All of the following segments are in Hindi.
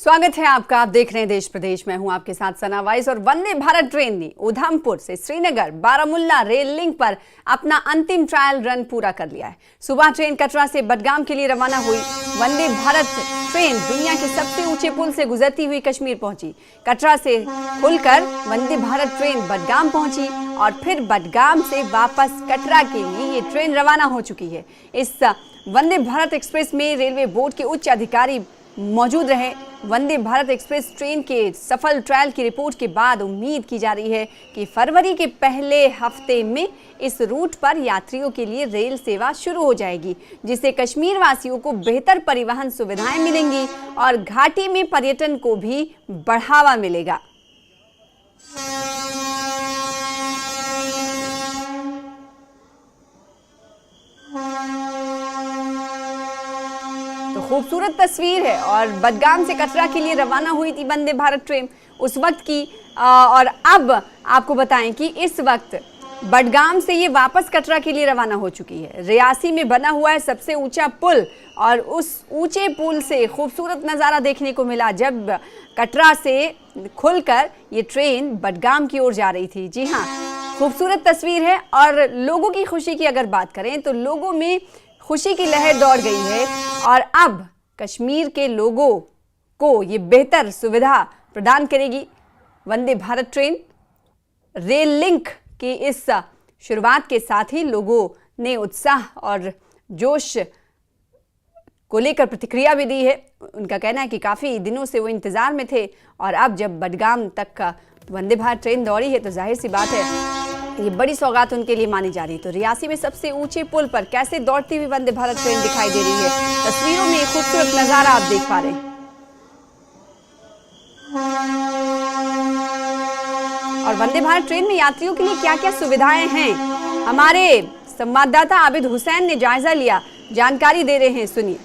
स्वागत है आपका। आप देख रहे हैं देश प्रदेश। मैं हूं आपके साथ सना वाइस। और वंदे भारत ट्रेन ने उधमपुर से श्रीनगर बारामुल्ला रेल लिंक पर अपना अंतिम ट्रायल रन पूरा कर लिया है। सुबह ट्रेन कटरा से बडगाम के लिए रवाना हुई। वंदे भारत ट्रेन दुनिया के सबसे ऊंचे पुल से गुजरती हुई कश्मीर पहुंची। कटरा से खुलकर वंदे भारत ट्रेन बडगाम पहुंची और फिर बडगाम से वापस कटरा के लिए ये ट्रेन रवाना हो चुकी है। इस वंदे भारत एक्सप्रेस में रेलवे बोर्ड के उच्च अधिकारी मौजूद रहे। वंदे भारत एक्सप्रेस ट्रेन के सफल ट्रायल की रिपोर्ट के बाद उम्मीद की जा रही है कि फरवरी के पहले हफ्ते में इस रूट पर यात्रियों के लिए रेल सेवा शुरू हो जाएगी, जिससे कश्मीर वासियों को बेहतर परिवहन सुविधाएं मिलेंगी और घाटी में पर्यटन को भी बढ़ावा मिलेगा। तो खूबसूरत तस्वीर है। और बडगाम से कटरा के लिए रवाना हुई थी वंदे भारत ट्रेन उस वक्त की। और अब आपको बताएं कि इस वक्त बडगाम से ये वापस कटरा के लिए रवाना हो चुकी है। रियासी में बना हुआ है सबसे ऊंचा पुल और उस ऊंचे पुल से खूबसूरत नज़ारा देखने को मिला जब कटरा से खुलकर ये ट्रेन बडगाम की ओर जा रही थी। जी हाँ, खूबसूरत तस्वीर है। और लोगों की खुशी की अगर बात करें तो लोगों में खुशी की लहर दौड़ गई है और अब कश्मीर के लोगों को ये बेहतर सुविधा प्रदान करेगी। Vande Bharat train rail link की इस शुरुआत के साथ ही लोगों ने उत्साह और जोश को लेकर प्रतिक्रिया भी दी है। उनका कहना है कि काफ़ी दिनों से वो इंतज़ार में थे और अब जब बडगाम तक का वंदे भारत ट्रेन दौड़ी है तो जाहिर सी बात है ये बड़ी सौगात उनके लिए मानी जा रही है। तो रियासी में सबसे ऊंचे पुल पर कैसे दौड़ती हुई वंदे भारत ट्रेन दिखाई दे रही है, तस्वीरों में खूबसूरत नज़ारा आप देख पा रहे हैं। और वंदे भारत ट्रेन में यात्रियों के लिए क्या क्या सुविधाएं हैं, हमारे संवाददाता आबिद हुसैन ने जायजा लिया, जानकारी दे रहे हैं, सुनिए।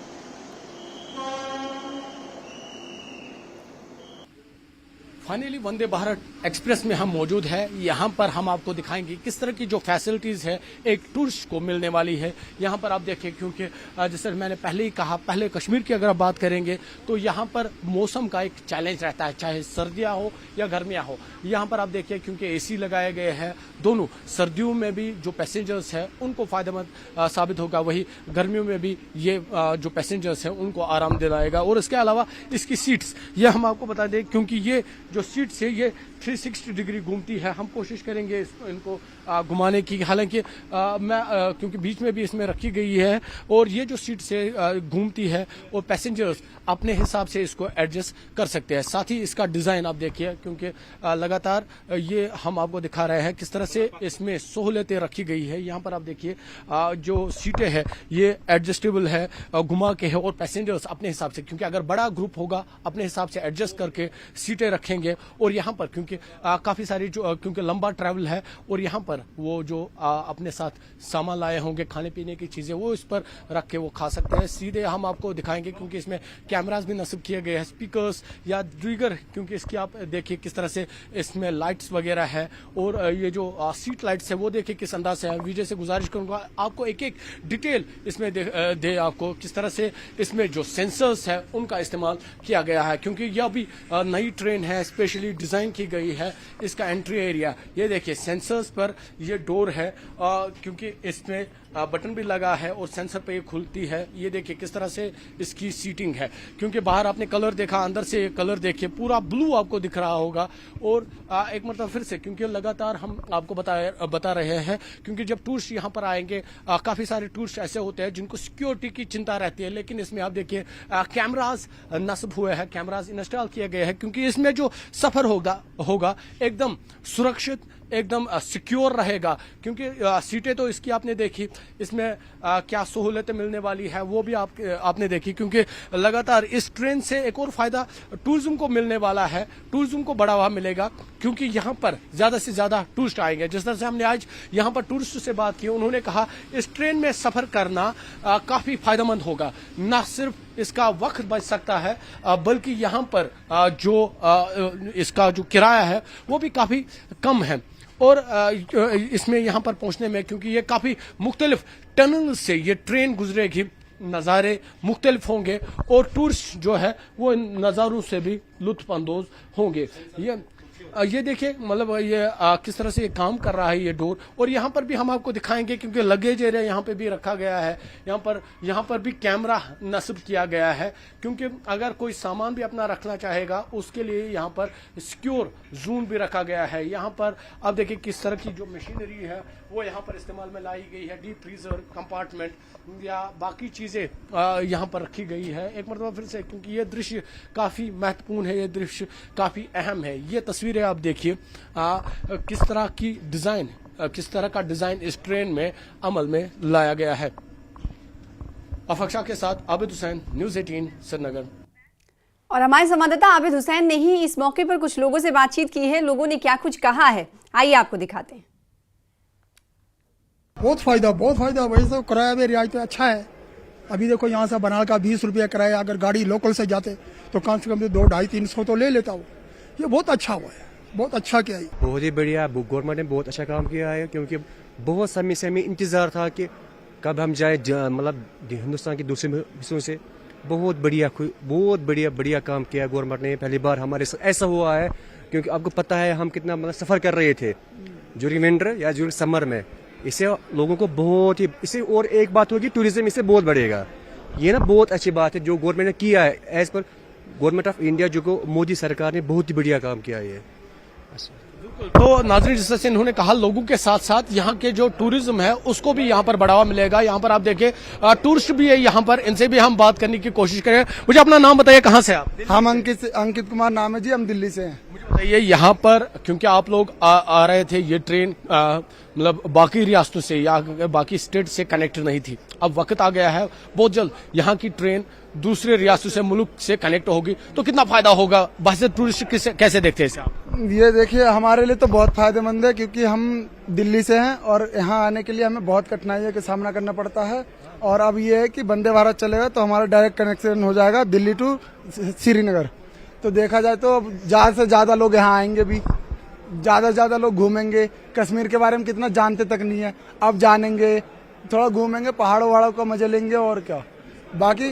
फाइनली वंदे भारत एक्सप्रेस में हम मौजूद है। यहाँ पर हम आपको दिखाएंगे किस तरह की जो फैसिलिटीज है एक टूरिस्ट को मिलने वाली है। यहाँ पर आप देखिए, क्योंकि जैसे मैंने पहले ही कहा, पहले कश्मीर की अगर आप बात करेंगे तो यहाँ पर मौसम का एक चैलेंज रहता है, चाहे सर्दियाँ हो या गर्मियाँ हो। यहाँ पर आप देखिए, क्योंकि एसी लगाए गए हैं दोनों, सर्दियों में भी जो पैसेंजर्स हैं उनको फायदेमंद साबित होगा, वही गर्मियों में भी ये जो पैसेंजर्स हैं उनको आराम दिलाएगा। और इसके अलावा इसकी सीट्स, ये हम आपको बता दें, क्योंकि ये जो सीट्स है ये 360 डिग्री घूमती है। हम कोशिश करेंगे इनको घुमाने की, हालांकि क्योंकि बीच में भी इसमें रखी गई है और ये जो सीट से घूमती है और पैसेंजर्स अपने हिसाब से इसको एडजस्ट कर सकते हैं। साथ ही इसका डिज़ाइन आप देखिए, क्योंकि लगातार ये हम आपको दिखा रहे हैं किस तरह से इसमें सहूलतें रखी गई है। यहाँ पर आप देखिए जो सीटें हैं ये एडजस्टेबल है, घुमा के है और पैसेंजर्स अपने हिसाब से, क्योंकि अगर बड़ा ग्रुप होगा अपने हिसाब से एडजस्ट करके सीटें रखेंगे। और यहाँ पर क्योंकि काफ़ी सारी जो, क्योंकि लंबा ट्रैवल है और यहाँ पर वो जो अपने साथ सामान लाए होंगे, खाने पीने की चीज़ें, वो इस पर रख के वो खा सकते हैं। सीधे हम आपको दिखाएंगे, क्योंकि इसमें कैमरास भी नस्ब किए गए हैं, स्पीकर्स या दीगर, क्योंकि इसकी आप देखिए किस तरह से इसमें लाइट्स वगैरह है। और ये जो सीट लाइट्स है वो देखिए किस अंदाज से है। विजय से गुजारिश करूंगा आपको एक एक डिटेल इसमें दे आपको किस तरह से इसमें जो सेंसर्स है उनका इस्तेमाल किया गया है, क्योंकि यह भी नई ट्रेन है, स्पेशली डिज़ाइन की गई है। इसका एंट्री एरिया ये देखिए, सेंसर्स पर ये डोर है, क्योंकि इसमें बटन भी लगा है और सेंसर पे ये खुलती है। ये देखिए किस तरह से इसकी सीटिंग है, क्योंकि बाहर आपने कलर देखा, अंदर से कलर देखिए पूरा ब्लू आपको दिख रहा होगा। और एक मतलब फिर से, क्योंकि लगातार हम आपको बता रहे हैं, क्योंकि जब टूरिस्ट यहाँ पर आएंगे, काफ़ी सारे टूरिस्ट ऐसे होते हैं जिनको सिक्योरिटी की चिंता रहती है, लेकिन इसमें आप देखिए कैमराज नस्ब हुए हैं, कैमराज इंस्टॉल किए गए हैं, क्योंकि इसमें जो सफ़र होगा एकदम सुरक्षित, एकदम सिक्योर रहेगा। क्योंकि सीटें तो इसकी आपने देखी, इसमें क्या सहूलतें मिलने वाली है वो भी आपने देखी, क्योंकि लगातार इस ट्रेन से एक और फायदा टूरिज्म को मिलने वाला है, टूरिज्म को बढ़ावा मिलेगा, क्योंकि यहाँ पर ज़्यादा से ज़्यादा टूरिस्ट आएंगे। जिस तरह से हमने आज यहाँ पर टूरिस्ट से बात की, उन्होंने कहा इस ट्रेन में सफ़र करना काफ़ी फायदेमंद होगा, न सिर्फ इसका वक्त बच सकता है बल्कि यहाँ पर जो इसका जो किराया है वो भी काफ़ी कम है। और इसमें यहाँ पर पहुँचने में, क्योंकि ये काफ़ी मुख्तलिफ टनल से ये ट्रेन गुजरेगी, नज़ारे मुख्तलिफ होंगे और टूरिस्ट जो है वो इन नज़ारों से भी लुत्फ़अंदोज़ होंगे। ये देखिए मतलब ये किस तरह से ये काम कर रहा है ये डोर, और यहाँ पर भी हम आपको दिखाएंगे क्योंकि लगेज एरिया यहाँ पे भी रखा गया है। यहाँ पर भी कैमरा नस्ब किया गया है क्योंकि अगर कोई सामान भी अपना रखना चाहेगा उसके लिए यहाँ पर सिक्योर जोन भी रखा गया है। यहाँ पर आप देखिए किस तरह की जो मशीनरी है वो यहाँ पर इस्तेमाल में लाई गई है। डीप फ्रीजर कंपार्टमेंट या बाकी चीज़ें यहाँ पर रखी गई है। एक मरतबा फिर से, क्योंकि ये दृश्य काफ़ी महत्वपूर्ण है, ये दृश्य काफ़ी अहम है। ये तस्वीरें आप देखिए किस तरह की डिज़ाइन, किस तरह का डिज़ाइन इस ट्रेन में अमल में लाया गया है। अफक्षा के साथ आबिद हुसैन, न्यूज़ 18 श्रीनगर। और हमारे संवाददाता आबिद हुसैन ने ही इस मौके पर कुछ लोगों से बातचीत की है। लोगों ने क्या कुछ कहा है, आइए आपको दिखाते हैं। बहुत फायदा वैसे तो किराया भी रियायत अच्छा है। अभी देखो यहाँ से बनारस का 20 रुपया किराया, अगर गाड़ी लोकल से जाते तो कम से कम 2, 250, 300 तो ले लेता वो। ये बहुत अच्छा हुआ है, बहुत अच्छा किया है। बहुत ही बढ़िया, गवर्नमेंट ने बहुत अच्छा काम किया है क्योंकि बहुत समय से हमें इंतज़ार था कि कब हम जाए, मतलब हिंदुस्तान के दूसरे हिस्सों से। बहुत बढ़िया काम किया गवर्नमेंट ने। पहली बार हमारे साथ ऐसा हुआ है क्योंकि आपको पता है हम कितना मतलब सफ़र कर रहे थे ड्यूरिंग विंटर या ड्यूरिंग समर में। इससे लोगों को बहुत ही, इससे और एक बात होगी, टूरिज्म इससे बहुत बढ़ेगा। ये ना बहुत अच्छी बात है जो गवर्नमेंट ने किया है। As per government of India जो को मोदी सरकार ने बहुत ही बढ़िया काम किया है। तो नाज़रीन, जिस तरह से इन्होंने कहा, लोगों के साथ साथ यहाँ के जो टूरिज्म है उसको भी यहाँ पर बढ़ावा मिलेगा। यहाँ पर आप देखिए टूरिस्ट भी है यहाँ पर, इनसे भी हम बात करने की कोशिश करें। मुझे अपना नाम बताइए, कहाँ से आप? हम अंकित कुमार नाम है जी, हम दिल्ली से हैं। मुझे बताइए यहाँ पर, क्योंकि आप लोग आ रहे थे, ये ट्रेन मतलब बाकी रियासतों से या बाकी स्टेट से कनेक्ट नहीं थी। अब वक्त आ गया है, बहुत जल्द यहाँ की ट्रेन दूसरे रियासतों से, मुल्क से कनेक्ट होगी, तो कितना फायदा होगा? वैसे टूरिस्ट कैसे देखते हैं इसे आप? ये देखिए, हमारे लिए तो बहुत फायदेमंद है क्योंकि हम दिल्ली से हैं और यहाँ आने के लिए हमें बहुत कठिनाइयों का सामना करना पड़ता है। और अब ये है कि वंदे भारत चलेगा तो हमारा डायरेक्ट कनेक्शन हो जाएगा दिल्ली टू श्रीनगर। तो देखा जाए तो ज़्यादा से ज़्यादा लोग यहाँ आएंगे भी, ज़्यादा से ज़्यादा लोग घूमेंगे। कश्मीर के बारे में कितना जानते तक नहीं है, अब जानेंगे, थोड़ा घूमेंगे, पहाड़ों वहाड़ों का मजे लेंगे। और क्या, बाकी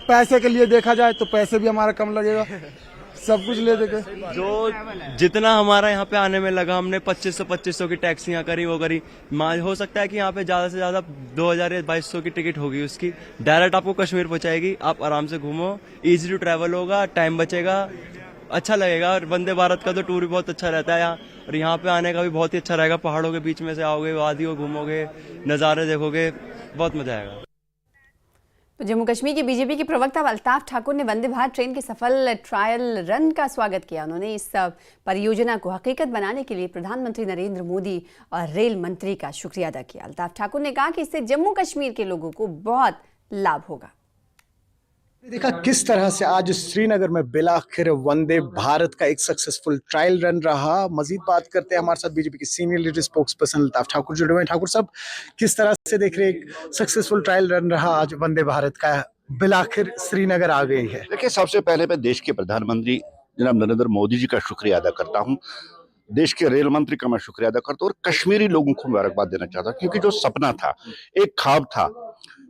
पैसे के लिए देखा जाए तो पैसे भी हमारा कम लगेगा, सब कुछ ले देंगे। जो जितना हमारा यहाँ पे आने में लगा, हमने 2500 की टैक्सी यहाँ करी, वो करी। हो सकता है कि यहाँ पे ज्यादा से ज्यादा 2000 या 2200 की टिकट होगी उसकी, डायरेक्ट आपको कश्मीर पहुंचाएगी। आप आराम से घूमो, इजी टू ट्रैवल होगा, टाइम बचेगा, अच्छा लगेगा। और वंदे भारत का तो टूर भी बहुत अच्छा रहता है यहाँ, और यहाँ पे आने का भी बहुत ही अच्छा रहेगा। पहाड़ों के बीच में से आओगे, वादियों घूमोगे, नज़ारे देखोगे, बहुत मजा आएगा। तो जम्मू कश्मीर के बीजेपी के प्रवक्ता अल्ताफ ठाकुर ने वंदे भारत ट्रेन के सफल ट्रायल रन का स्वागत किया। उन्होंने इस परियोजना को हकीकत बनाने के लिए प्रधानमंत्री नरेंद्र मोदी और रेल मंत्री का शुक्रिया अदा किया। अल्ताफ ठाकुर ने कहा कि इससे जम्मू कश्मीर के लोगों को बहुत लाभ होगा। देखा किस तरह से आज श्रीनगर में बिलाखिर वंदे भारत का एक सक्सेसफुल ट्रायल रन रहा। मजीद बात करते हैं, हमारे साथ बीजेपी के senior leader spokes person Altaf Thakur जुड़े हुए हैं। ठाकुर साहब, किस तरह से देख रहे हैं, सक्सेसफुल ट्रायल रन रहा आज वंदे भारत का, बिलाखिर श्रीनगर आ गई है? देखिए, सबसे पहले मैं देश के प्रधानमंत्री जनाब नरेंद्र मोदी जी का शुक्रिया अदा करता हूँ, देश के रेल मंत्री का मैं शुक्रिया अदा करता हूँ, और कश्मीरी लोगों को मुबारकबाद देना चाहता हूँ, क्योंकि जो सपना था, एक ख्वाब था,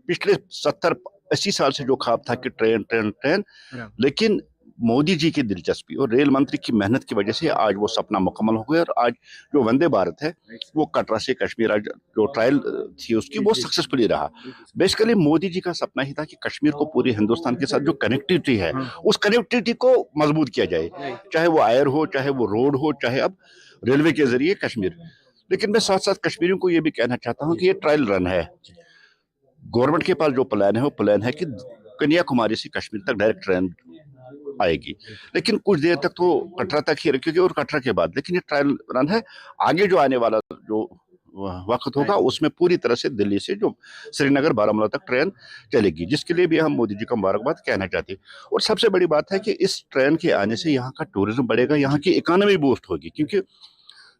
पिछले 70-80 साल से जो ख्वाब था कि ट्रेन ट्रेन ट्रेन, लेकिन मोदी जी की दिलचस्पी और रेल मंत्री की मेहनत की वजह से आज वो सपना मुकम्मल हो गया। और आज जो वंदे भारत है वो कटरा से कश्मीर, आज जो ट्रायल थी उसकी वो सक्सेसफुली रहा। बेसिकली मोदी जी का सपना ही था कि कश्मीर को पूरे हिंदुस्तान के साथ जो कनेक्टिविटी है उस कनेक्टिविटी को मजबूत किया जाए, चाहे वो एयर हो, चाहे वो रोड हो, चाहे अब रेलवे के जरिए कश्मीर। लेकिन मैं साथ साथ कश्मीरियों को ये भी कहना चाहता हूँ कि ये ट्रायल रन है। गवर्नमेंट के पास जो प्लान है वो प्लान है कि कन्याकुमारी से कश्मीर तक डायरेक्ट ट्रेन आएगी, लेकिन कुछ देर तक तो कटरा तक ही रखेगी और कटरा के बाद, लेकिन ये ट्रायल रन है। आगे जो आने वाला जो वक्त होगा उसमें पूरी तरह से दिल्ली से जो श्रीनगर बारामूला तक ट्रेन चलेगी, जिसके लिए भी हम मोदी जी का मुबारकबाद कहना चाहते हैं। और सबसे बड़ी बात है कि इस ट्रेन के आने से यहाँ का टूरिज्म बढ़ेगा, यहाँ की इकोनॉमी बूस्ट होगी, क्योंकि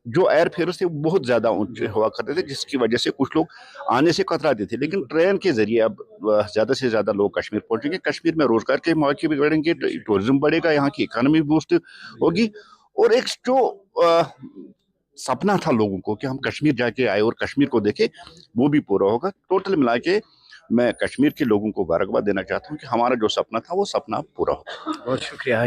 जो एयर फेयर्स थे वो बहुत ज्यादा ऊंचे हुआ करते थे, जिसकी वजह से कुछ लोग आने से कतराते थे। लेकिन ट्रेन के जरिए अब ज्यादा से ज्यादा लोग कश्मीर पहुंचेंगे, कश्मीर में रोजगार के मौके भी बढ़ेंगे, टूरिज्म बढ़ेगा, यहाँ की इकोनॉमी बूस्ट होगी। और एक जो सपना था लोगों को कि हम कश्मीर जाके आए और कश्मीर को देखे, वो भी पूरा होगा। टोटल मिला के मैं कश्मीर के लोगों को मुबारकबाद देना चाहता हूँ कि हमारा जो सपना था वो सपना पूरा हो। बहुत शुक्रिया।